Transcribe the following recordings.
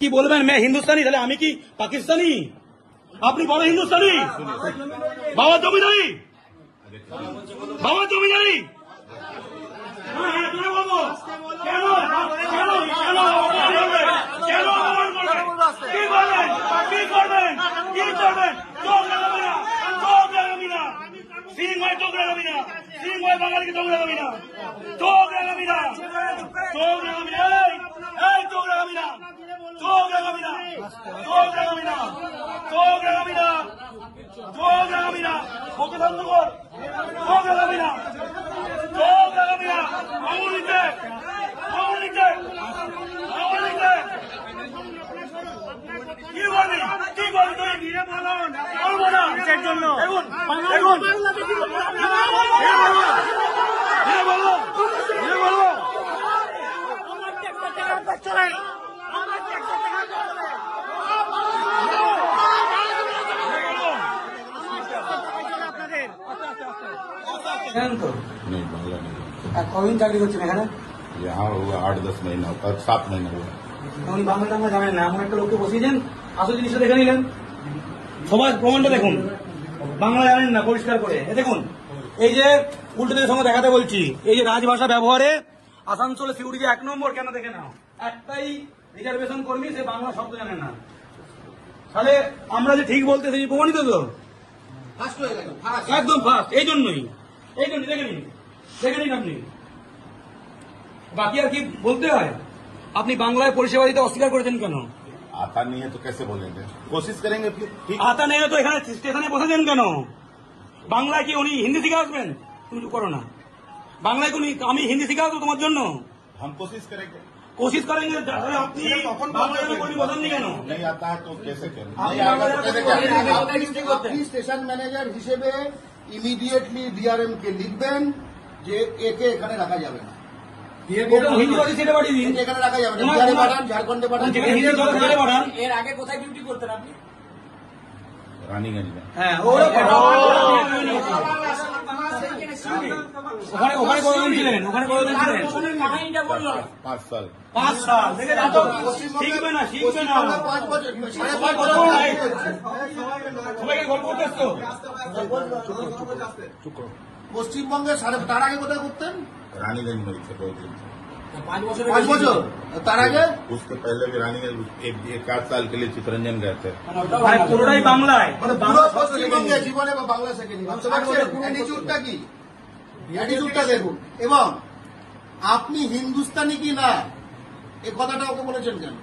কি বলবেন मैं হিন্দুস্তানি তাহলে আমি কি পাকিস্তানি? আপনি বড় হিন্দুস্তানি? বাবা জমিদারি, বাবা জমিদারি। বলবো কেন কেন কেন কেন কি করবেন কি করবেন কি করবেন? চোখ লাগাবি না, চোখ লাগাবি না, সিং হয় চোখ লাগাবি না, সিং হয় বাঙালিকে চোখ লাগাবি না, চোখ লাগাবি না, চোখ লাগাবি না, এই চোখ লাগাবি না, চোখ লাগাবি না, চোখ লাগাবি না, চোখ লাগাবি না, চোখ লাগাবি না, ওকে বন্ধ কর, চোখ লাগাবি না, চোখ লাগাবি না, আঙুল নিচে, আঙুল নিচে, আঙুল নিচে। কি করবি কি করবি তুই? বলবো না এর জন্য। দেখুন দেখুন বলবো বলবো नहीं बांग्ला नहीं। কদিন চাকরি করছেন এখানে? यहाँ हुआ 8-10 महीना होता, 7 महीना हुआ। উনি বাংলা টাংলা জানেন না, এমন একটা লোককে বসিয়েছেন, আসল জিনিসটা দেখে নিলেন। সবাই প্রমাণটা দেখুন, বাংলা জানেন না পরিষ্কার করে। দেখুন এই যে উল্টোদের সঙ্গে দেখাতে বলছি, এই যে রাজভাষা ব্যবহারে আসানসোলে সিউড়ি 1 নম্বর কেন দেখে নাও, একটাই রিজার্ভেশন কর্মী, সে বাংলা শব্দ জানে না। তাহলে আমরা যে ঠিক বলতে সেই প্রমাণিত তো একদম ফার্স্ট। এই জন্যই দেখে নিন আপনি। বাকি আর কি বলতে হয়? আপনি বাংলায় পরিষেবা দিতে অস্বীকার করেছেন কেন? आता नहीं है तो कैसे बोलेंगे? कोशिश करेंगे फिर। ठीक আতা নেই তো এখানে স্টেশনে বসেছেন কেন? বাংলায় কি উনি হিন্দি শিখে আসবেন? তুমি তো করো না। বাংলায় কি আমি হিন্দি শিখে আসবো তোমার জন্য? हम कोशिश करेंगे। কোশিশ করেন আপনি বাংলায় বসেননি কেন? नहीं आता है तो कैसे करें? আপনি नहीं आता तो कैसे करें? আপনি স্টেশন ম্যানেজার হিসেবে ইমিডিয়েটলি ডিআরএম কে লিখবেন যে একে এখানে রাখা যাবে না, হিন্দি বাড়ি ছেড়ে বাড়ি দিন, একে এখানে রাখা যাবে না, বিহারে পাঠান, ঝাড়খণ্ডে পাঠান, যেখানে হিন্দি চলে সেখানে পাঠান। এর আগে কোথায় ডিউটি করতেন আপনি? रानीगंज में। হ্যাঁ ওখানে কতদিন ছিলেন? ওখানে কতদিন ছিলেন? কাহিনীটা বললো 5 साल। 5 সাল। দেখেন তো শিখবে না, শিখবে না। 5 বছর, 5.5 বছর সবাইকে গল্প করতেছ তো? পশ্চিমবঙ্গে তার আগে কোথায় করতেন? रानीगंज में थे 2 दिन। 5 বছর 5 বছর তার আগে उसके पहले भी रानीगंज एक 8 साल के लिए चित्रंजन गए थे। ভাই পুরোটাই বাংলায়, মানে পুরো পশ্চিমবঙ্গে জীবনে বা বাংলা শেখেনি। অ্যাটিটিউডটা কি? অ্যাটিটিউডটা দেখুন। এবং আপনি হিন্দুস্তানি কি না এই কথাটা ওকে বলেছেন কেন?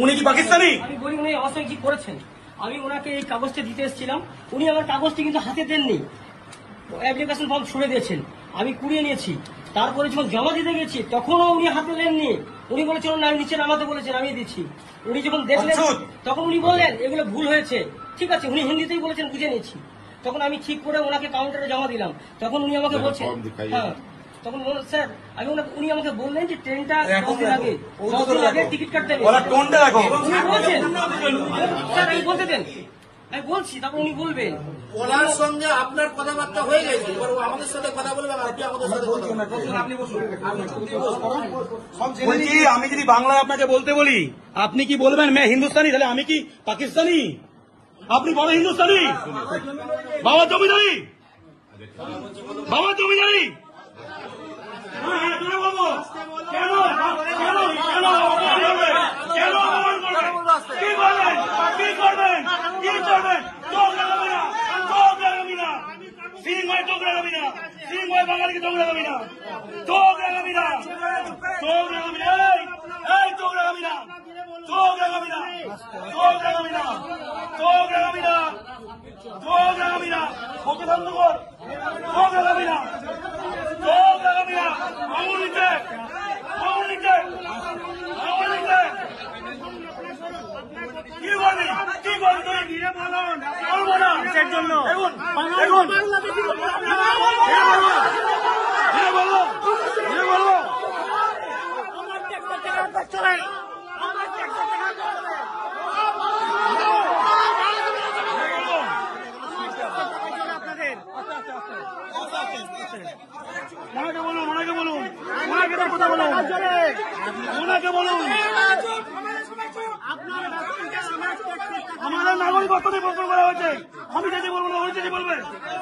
উনি কি পাকিস্তানি? আমি বলি উনি আমার সঙ্গে কি করেছেন। আমি ওনাকে এই কাগজটা দিতে এসেছিলাম, উনি আমার কাগজটি কিন্তু হাতে দেননি, অ্যাপ্লিকেশন ফর্ম ছুড়ে দিয়েছেন, আমি কুড়িয়ে নিয়েছি। তারপরে যখন জমা দিতে গেছি তখনও উনি হাতে দেননি, উনি বলেছেন না নিচে নামাতে বলেছেন, আমি দিচ্ছি। উনি যখন দেখলেন তখন উনি বললেন এগুলো ভুল হয়েছে, ঠিক আছে, উনি হিন্দিতেই বলেছেন, বুঝে নিয়েছি। তখন আমি ঠিক করে ওনাকে কাউন্টারে জমা দিলাম, তখন উনি আমাকে বলছেন, হ্যাঁ তখন স্যার উনি আমাকে বললেন যে ট্রেনটা 10 দিন আগে টিকিট কাটতে হবে। টোনটা দেখো। উনি বলছেন স্যার আমি বলতে দেন, আমি বলছি, তারপর উনি বলবেন। ওনার সঙ্গে আপনার কথাবার্তা হয়ে গেছে, এবার ও আমাদের সাথে কথা বলবে, আপনি আমাদের সাথে কথা বলবেন। বলছি আমি যদি বাংলায় আপনাকে বলতে বলি আপনি কি বলবেন मैं হিন্দুস্তানি তাহলে আমি কি পাকিস্তানি? আপনি বড় হিন্দুস্তানি? বাবা জমিদারি, বাবা জমিদারি। বলবো কেন কেন কেন কেন কি করবেন কি করবেন কি করবেন? চোখ লাগাবি না, চোখ লাগাবি না, সিং হয় চোখ লাগাবি না, সিং হয় বাঙালিকে চোখ লাগাবি না, চোখ লাগাবি না, চোখ লাগাবি না, এই চোখ লাগাবি না, চোখ লাগাবি না, চোখ লাগাবি না, চোখ লাগাবি না, চোখ লাগাবি না, ওকে বন্ধ কর, চোখ লাগাবি না, চোখ লাগাবি না, আঙুল নিচে, আঙুল নিচে, আঙুল নিচে। কি করবি কি করবি তুই? বলবো না এর জন্য। দেখুন দেখুন বলবো ওনাকে বলুন, ওনাকে বলুন, ওনাকে কথা বলুন, ওনাকে বলুন। নাগরিকত্ব নিয়ে প্রশ্ন করা হয়েছে। আমি যেটি বলবো না উনি যেটি বলবেন।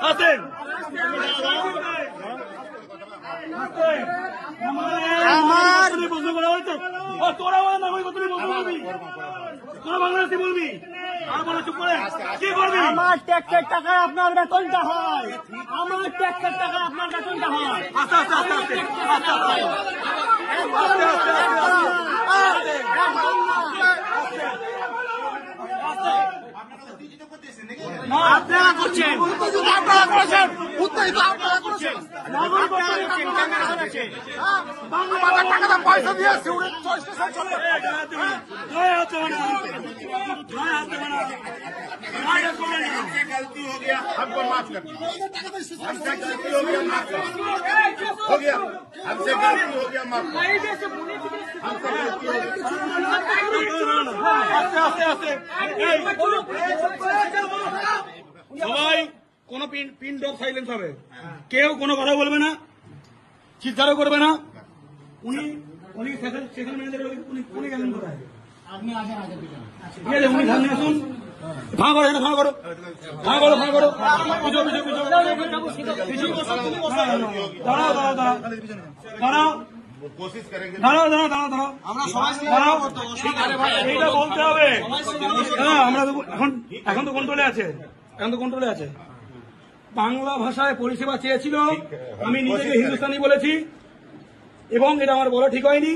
আসেন আমার প্রশ্ন করা হয়েছে। তোরা বলে নাগরিকত্ব নিয়ে প্রশ্ন করবি, তোরা বাংলাদেশি বলবি আর বলে চুপ করে কি করবি? আমার ট্যাক্সের টাকা আপনার বেতনটা হয়, আমার ট্যাক্সের টাকা আপনার বেতনটা হয়। আস্তে আস্তে আস্তে আস্তে আস্তে আপনারা করছেন, আপনারা করেছেন, উত্তেজিত আপনারা করেছেন। বাংলার টাকাটা পয়সা দিয়েছে, উনি স্টেশন চলবে। हमसे गलती हो गया, हमको माफ कर दीजिए। हमसे गलती हो गया, माफ कर दीजिए। हो गया, हमसे गलती हो गया, माफ कर दीजिए। हमसे गलती हो गया। সবাই কোন পিন ড্রপ সাইলেন্স হবে, কেউ কোনো কথা বলবে না, চিৎকারও করবে না। উনি উনি সেকেন্ড ম্যানেজার উনি গেলেন কোথায়? ঠিক আছে, উনি সামনে আসুন। ভাঙা করো, এটা ভাঙা করো, ভাঙা করো, ভাঙা করো। পিছু পিছু পিছু পিছু দাঁড়াও দাঁড়াও দাঁড়াও দাঁড়াও कोशिश करेंगे। দাঁড়াও দাঁড়াও দাঁড়াও দাঁড়াও দাঁড়াও। এইটা বলতে হবে। হ্যাঁ, আমরা তো এখন তো কন্ট্রোলে আছে, এখন তো কন্ট্রোলে আছে। বাংলা ভাষায় পরিষেবা চেয়েছিল, আমি নিজেকে হিন্দুস্তানি বলেছি এবং এটা আমার বলা ঠিক হয়নি।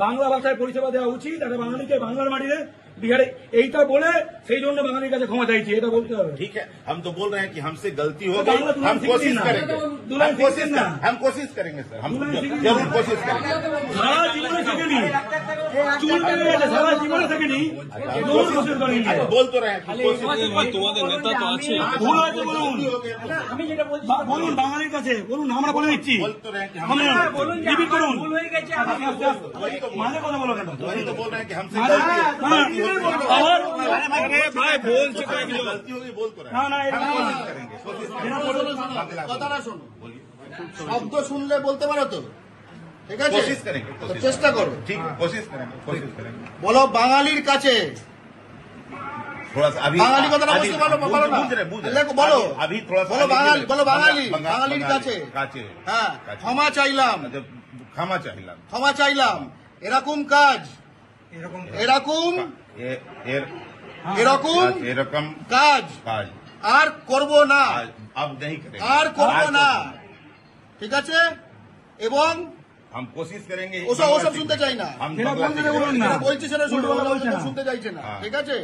বাংলা ভাষায় পরিষেবা দেওয়া উচিত, একটা বাঙালিকে বাংলার মাটিতে বিহারে, এইটা বলে সেই জন্য বাঙালির কাছে ক্ষমা চাইছি, এটা বলতে হবে। ठीक है, हम तो बोल रहे हैं कि हमसे गलती हो तो गई, बांग्ला हम दुल्हन कोशिश सीखनी ना। करेंगे, दुल्हन सीखनी ना। हम कोशिश करेंगे सर, हम दुल्हन सीखनी जरूर ना। कोशिश करेंगे। সারা জীবনে শেখেনি, চুল কেটে গেছে, সারা জীবনে শেখেনি, জোর কোশিশ করেনি। बोल तो रहे हैं कि कोशिश তোমাদের নেতা তো আছে, ভুল হয়েছে বলুন, আমি যেটা বলছি বলুন বাঙালির কাছে বলুন, আমরা বলে দিচ্ছি। बोल तो रहे हैं कि আমরা রিপিট করুন, ভুল হয়ে গেছে। মাঝে কথা বলো কেন? वही तो बोल रहे हैं कि हमसे হ্যাঁ, गलती हो गई। আবার ভাই বলছে गलती हो गई बोल तो रहे না हैं। না, এটা कोशिश करेंगे, कोशिश करेंगे। কথাটা শোনো, শব্দ শুনলে বলতে পারো তো, ঠিক আছে? कोशिश करेंगे, তো कोशिश চেষ্টা করো। ठीक है, कोशिश करेंगे, कोशिश करेंगे। বলো বাঙালির কাছে, थोड़ा सा अभी বাঙালি কথাটা अभी বুঝতে পারো, বলো না। बूझ रहे লেখো, বলো। अभी थोड़ा सा বলো आगे বাঙালি, गिरे। বলো বাঙালি, बंगाल- বাঙালির কাছে। काचे হ্যাঁ, কাছে। ক্ষমা চাইলাম, मतलब क्षमा चाहिए। ক্ষমা চাইলাম। এরকম কাজ, এরকম এরকম এরকম কাজ কাজ আর করব না, अब नहीं करेंगे, আর করব आज না, तो ঠিক আছে? এবং हम कोशिश करेंगे। ওসব শুনতে চাই না। हम সেটা बांग्ला বলতে सीखेंगे। বলুন না। যেটা বলছি সেটা শুনতে, উল্টো বলছে না। শুনতে চাইছে না, হ্যাঁ। ঠিক আছে?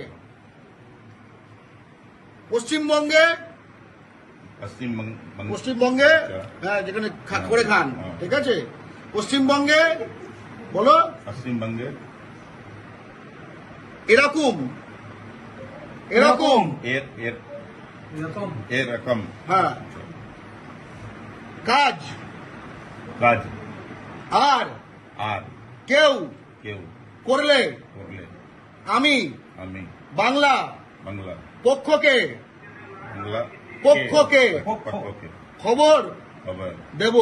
পশ্চিমবঙ্গে, पश्चिम পশ্চিমবঙ্গে, হ্যাঁ, যেখানে করে খান, ঠিক আছে? পশ্চিমবঙ্গে বলো पश्चिम बंगे এরকম এরকম, ए रकम হ্যাঁ, কাজ काज আর आर কেউ केव করলে करले আমি আমি বাংলা বাংলা পক্ষকে বাংলা পক্ষকে পক্ষকে খবর খবর দেব।